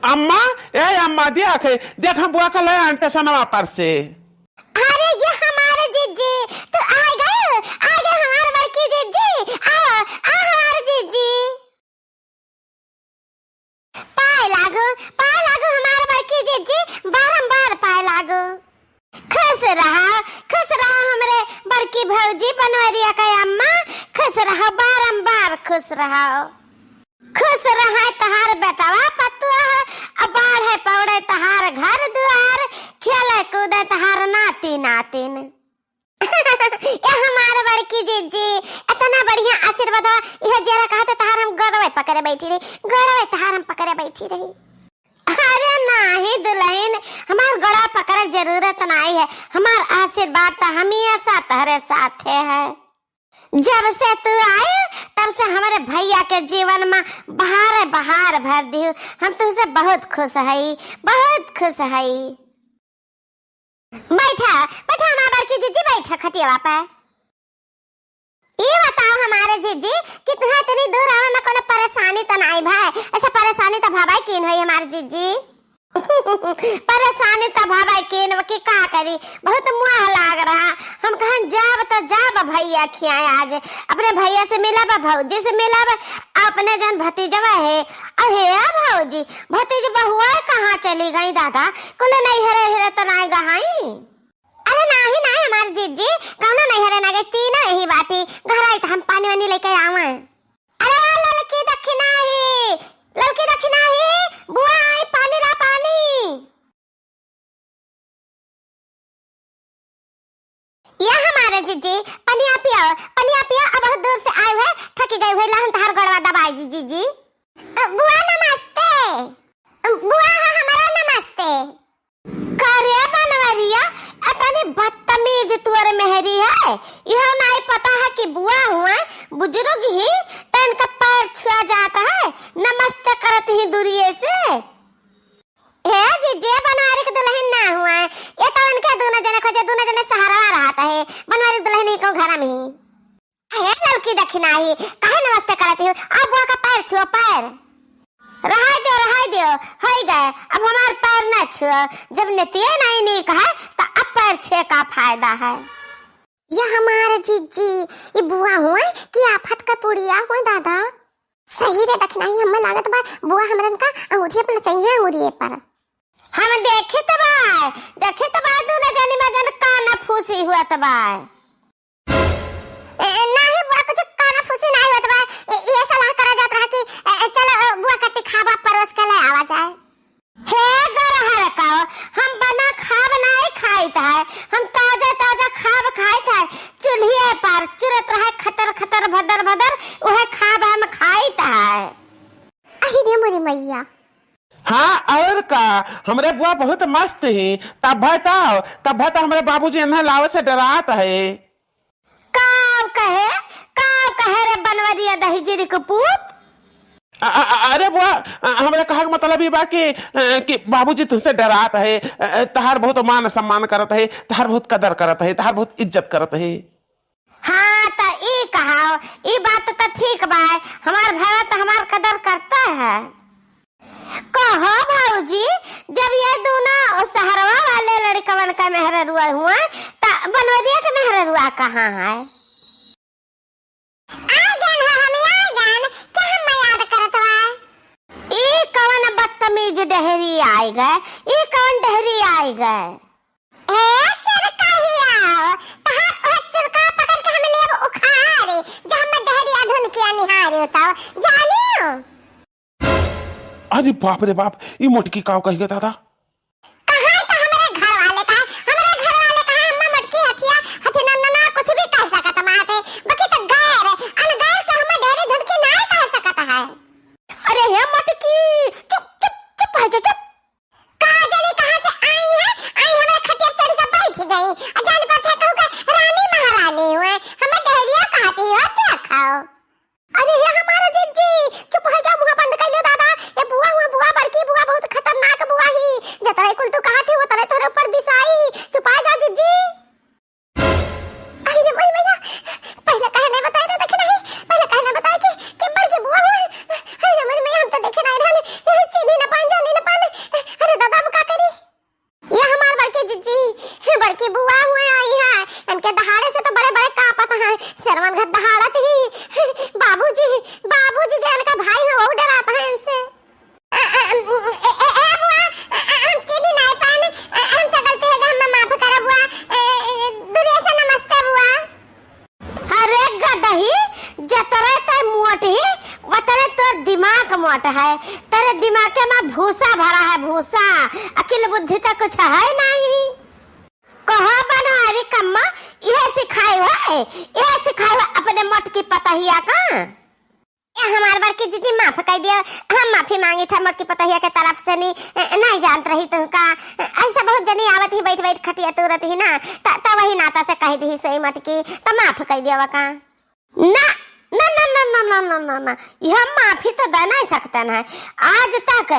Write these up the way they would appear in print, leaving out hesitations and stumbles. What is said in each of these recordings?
अम्मा, ए अम्मा देख हम बुआ का ले आंटे सनवा पर से। अरे ये हमारे जीजी तो आ गए हमारे बड़की जीजी। आओ आ हमारे जीजी, पाए लागो हमारे बड़की जीजी, बारंबार पाए लागो। खुश रहा हमरे बड़की भौजी बनवरिया का अम्मा, खुश रहो बारंबार खुश रहो। खुश रहा तहार बेटवा पतुआ, अबार है पौड़े तहार घर दुआर, खेले कूदे तहार नाती नातिन। ये हमारे बड़की जीजी इतना बढ़िया आशीर्वाद, यह जरा कहते तहार हम गड़वे पकड़े बैठी रही, गड़वे तहार हम पकड़े बैठी रही। अरे नहीं दुल्हन, हमार गड़ा पकड़े जरूरत नहीं है, हमार आशीर्वाद तो हमेशा तहरे साथे है। जब से तू आए तब से हमारे भैया के जीवन में बहार भर दी, हम तुमसे बहुत खुश हई, बहुत खुश हई। बैठा हमारे बड़की जीजी, बैठा खटिया पे। ये बताओ हमारे जीजी कितना इतनी दूर आवे में कोनो परेशानी तो नहीं भाई? ऐसा परेशानी तो भाई किन है हमारे जीजी? परेशानी तो भाई किन की का करी, बहुत मुँह लाग रहा। हम कहन जाब भैया खियाए, आज अपने भैया से मिला, भौजी से मिला, अपने जन भतीजवा है। अहे भौजी भतीज बहुआ कहाँ चली गई दादा? कुल नहीं हरे तो नहीं गहाई। अरे नहीं हमारे जीजी कौनो नहीं हरे ना गई, तीनों यही बाती घर आई तो हम पानी वानी लेके आवे। अरे लड़की दक्षिणा ही बुआ आई, पानी ला पानी। ये हमारे जीजी पनिया पिया, अब बहुत दूर से आए हुए, थकी गई हुई, लहन तार गड़वा दबाई जीजी। बुआ नमस्ते, बुआ हमारा नमस्ते। करे बनवरिया इतनी बदतमीज तुअर मेहरी है, यह नहीं पता है कि बुआ हुआ बुजुर्ग ही तन का पैर छुआ जाता है, नमस्ते करती ही दूरिये से। हे जीजे बनवारी के दुल्हन ना हुआ है, ये तो उनके दोनों जने सहारा रहता है, बनवारी दुल्हन को घर में ही। हे लड़की दक्षिणा ही काहे नमस्ते करती हो? अब बुआ का पैर छुओ, पैर रहा दियो हो गए, अब हमार पैर न छुओ। जब नतिये नहीं कहा तो अब पैर छे का फायदा है। ये हमारे जीजी ये बुआ हुआ कि आफत का पुड़िया हुआ दादा। सही रे दक्षिणा ही हमें लागत बा बुआ हमरन का अंगूठी अपना चाहिए, अंगूठी पर हम देखे तो बा दोनों जानी मगन काना फूसी हुआ तो बा नहीं बुआ कुछ काना फूसी नहीं हुआ तो बा। ये सलाह करा जात रहा कि चलो बुआ का तिखाबा परोस के ले आवा जाए। हे गरहर का हम बना खाब नहीं खाइत है, हम ताजा खाब खाइत है, चूल्हे पर चुरत रहे खतर भदर वह खाब हम खाइत है। अहि रे मोरी मैया। हाँ और का, हमरे बुआ बहुत मस्त ही। तब भाई हमारे बाबूजी इन्हें लावे से डरात है। काव कहे रे बनवरिया दहीजिरी को पूत। अरे बुआ हमरे कहा मतलब ये बा कि बाबूजी तुझसे डरात है, तहार बहुत मान सम्मान करत है, तहार बहुत कदर करत है, तहार बहुत इज्जत करत है। हाँ तो ई कहा, ई बात तो ठीक बा, हमार भाई तो हमार कदर करता है। कहो भाऊजी जब ये दोनों सहरवा वाले लड़कवन का मेहररुआ हुआ तो बनवरिया का मेहररुआ कहाँ है? बदतमीज डहरी आई गए, ये कौन डहरी आई गए? ए चरका ही आओ, तहां चरका पकड़ के हम लेब उखाड़े, जहां में डहरी अधुन किया निहारे होता जानियो। अरे बाप रे बाप, ये मोटकी काव कही गया दादा। कहां तो हमारे घर वाले का हम मोटकी हथिया ना कुछ भी कह सकत माते, बाकी तो गैर अनगैर के हम डहरी धुन की नहीं कह सकत है। अरे हे मोटकी चुप कहाँ जाने कहाँ से आई हमारे खटिया चढ़ के बैठ गई, जान पर थे कहूँ का रानी महारानी हुए, हमें डहरिया कहती हो देखाओ। अरे ये हमारा जीजी चुप हो जाओ, मुंह बंद कर ले दादा। ये बुआ बड़की बुआ बहुत खतरनाक बुआ ही, मोट है, तेरे दिमाग में भूसा भरा है, भूसा, अकिल बुद्धि तो कुछ है नहीं। कहा बनवारी कम्मा यह सिखाई है अपने मोटकी पतहिया का। हमारे बार की जीजी माफ कर दिया, हम माफी मांगी था मोटकी पतहिया के तरफ से, नहीं जानत रही तुमका। ऐसा बहुत जनी आवत ही बैठ बैठ खटिया तुरत ही ना, तो वही नाता से कह दी सही मोटकी, तो माफ कर दिया का। ना ना ना ना ना ना ना ना ना, यह माफी तो दे नहीं सकते ना। आज तक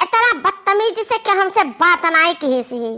इतना बदतमीजी से क्या हमसे बात नहीं की सी।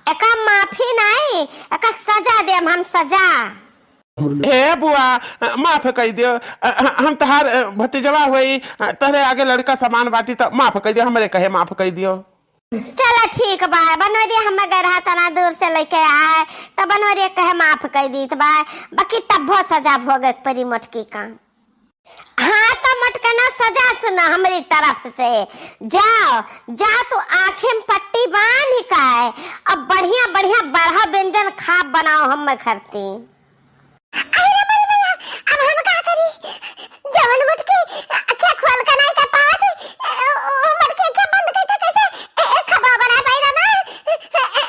एका माफी नहीं, एका सजा दे हम सजा। हे बुआ माफ कर दियो, हम तहार भतीजवा हुई, तहरे आगे लड़का सामान बाटी तो माफ कर दियो, हमरे कहे माफ कर दियो। चलो ठीक बा, बनवरिया हम गए तना दूर से लेके आए तो बनवरिया कहे माफ कर दी बा, बाकी तब सजा भोगे परी मोटकी का। हाँ तो मटका ना सजा सुना हमारी तरफ से, जाओ तू आंखें में पट्टी बांध का अब बढ़िया बढ़िया बढ़ा व्यंजन खा बनाओ हम करती। अब हम का करी, जवन मटकी क्या खोल का नहीं कर पात, मटकी क्या बंद करके कैसे खबा बना पाई ना।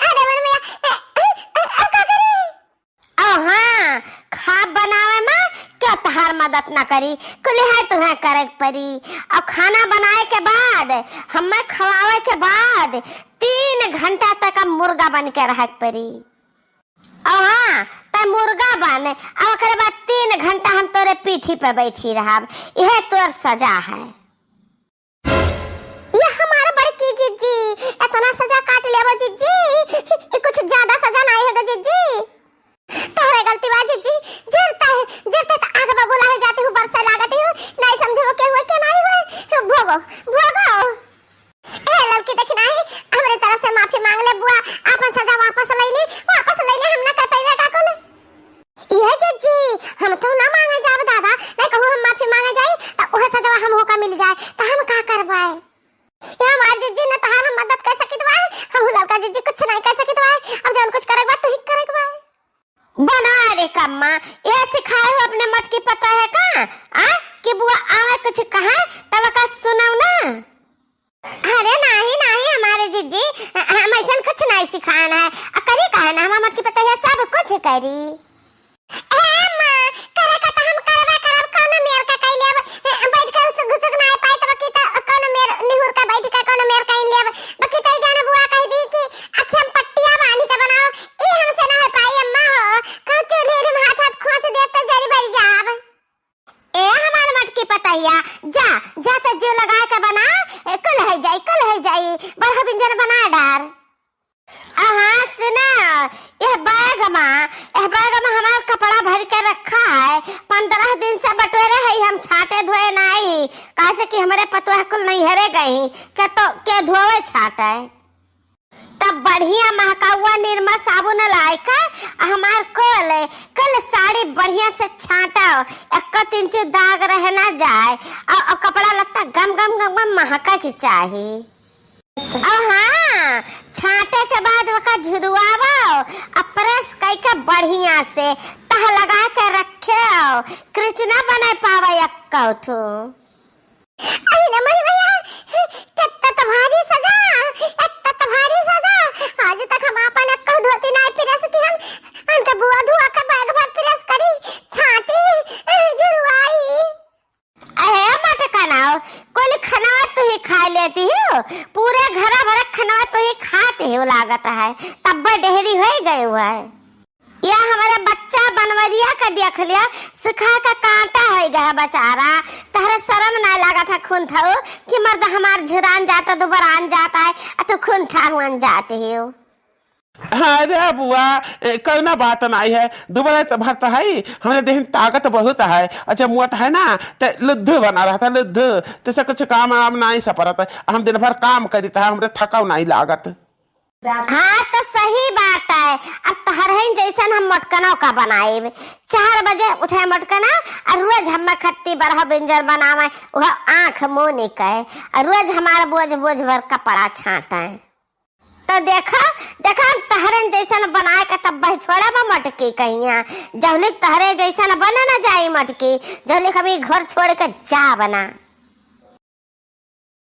अरे मन में अब का करी। हाँ खा बनावे में क्या तहार मदद ना करी, कुल है तुम्हें करे परी। और खाना बनाए के बाद हमें खवावे के बाद 3 घंटा तक मुर्गा बन के रह परी। हाँ तो मुर्गा बन, अब ओकरे बाद 3 घंटा हम तोरे पीठी पे बैठी रहब, यह तोर सजा है। ये हमारा बड़की जीजी इतना सजा काट लेबो जीजी, कुछ ज्यादा सजा नहीं है जीजी। तोरे गलती बा जीजी, जरते तो आग बबूला हो जाती हूँ, बरसा लागती हूँ, नहीं समझो के हुए के नहीं हुए, भोगो। ए लड़की देखी नहीं, हमरे तरफ से माफी मांग ले बुआ, अपन सजा वापस ले ले, हम ना कर पाएगा का कोले। ये जीजी हम तो ना मांगे जाब दादा, नहीं कहूँ हम माफी मांगे जाई तो ओहे सजा हम होका मिल जाए तो हम का करबाए। ये हमार जीजी ने तहार हम मदद कर सकित बाए, हम लड़का जीजी कुछ नहीं कर सकित बाए, अब जौन कुछ करेक बा तो ही करेक बाए। बना रे कम्मा, ये सिखाए हो अपने मत की पता है का कि बुआ आवे कुछ कहा तब का सुनाओ ना। अरे नहीं हमारे जीजी हम ऐसा कुछ नहीं सिखाना है, करी कहा ना हम मत की पता है सब कुछ करी। ए मां करे का हम करब कोनो मेर का कई लेब, बैठ कर घुसक नहीं पाए तब की कोनो मेर निहुर का बैठ का कोनो मेर कई लेब, बाकी तई जाने बुआ कह दी कि अखियम पट्टियां बांधी के बनाओ, ई हमसे ना हो पाई अम्मा हो, का चूल्हे रे हाथ खोस दे तो जरी भर जाब। ए हमार मटकी पतैया जा तो जो लगा के बना, कल है जाई बड़ा व्यंजन बना डार। हाँ सुना, यह बैग में हमारा कपड़ा भर के रखा है, 15 दिन से बटोरे है, हम छाटे धोए नहीं, कैसे कि हमारे पतोह कुल नहीं हरे गई के धोवे छाटे। तब बढ़िया महकावा निर्मा साबुन लाए का हमार कल साड़ी बढ़िया से छाटाओ, 1 इंच दाग रह ना जाए, और कपड़ा लत्ता गम महका की चाहिए। हाँ छाटे के बाद वका झुरवाओ, प्रेस करके बढ़िया से तह लगा के रखे, कृष्णा बना पावे एक उठो। आज तक हम अपन एक धोती नहीं प्रेस की, हम उनके बुआ धुआ के बैग भर प्रेस करी, छाटी झुरवाई। अरे मटका नाओ कोई खाना तो ही खा लेती हो, पूरे घर भर खाना तो ही खाते हो लागत है, तब डेहरी हो गए हुआ है। या हमारे बच्चा बनवरिया का देख लिया, सुखा का कांटा हो गया बेचारा, तहरे शर्म ना लगा था खून था कि मर्द हमार झुरान जाता दोबारान जाता है, तो खून था हुआ जाते हो। अरे बुआ कौना बात नहीं है, दोबारा तो भरता है, हमारे देह में ताकत बहुत है, अच्छा मोट है ना तो लुद्धू बना रहा था, लुद्धू तो कुछ काम नहीं सपरत, हम दिन भर काम करी था, हमरे थकाव नहीं लागत। हाँ तो सही बात है, अब तहरहन जैसन हम मटकनों का बनाए, 4 बजे उठे मटकना और रोज हम खत्ती बरहा व्यंजन बनावे, वह आँख मुँह निकाय, और रोज हमारा बोझ भर कपड़ा छाटे। तो देखा तहरन जैसन बनाए के तब बह छोड़ा बा मटकी कहिया, जब तहरे जैसन बने ना जाई मटकी, जब कभी घर छोड़ के जा बना।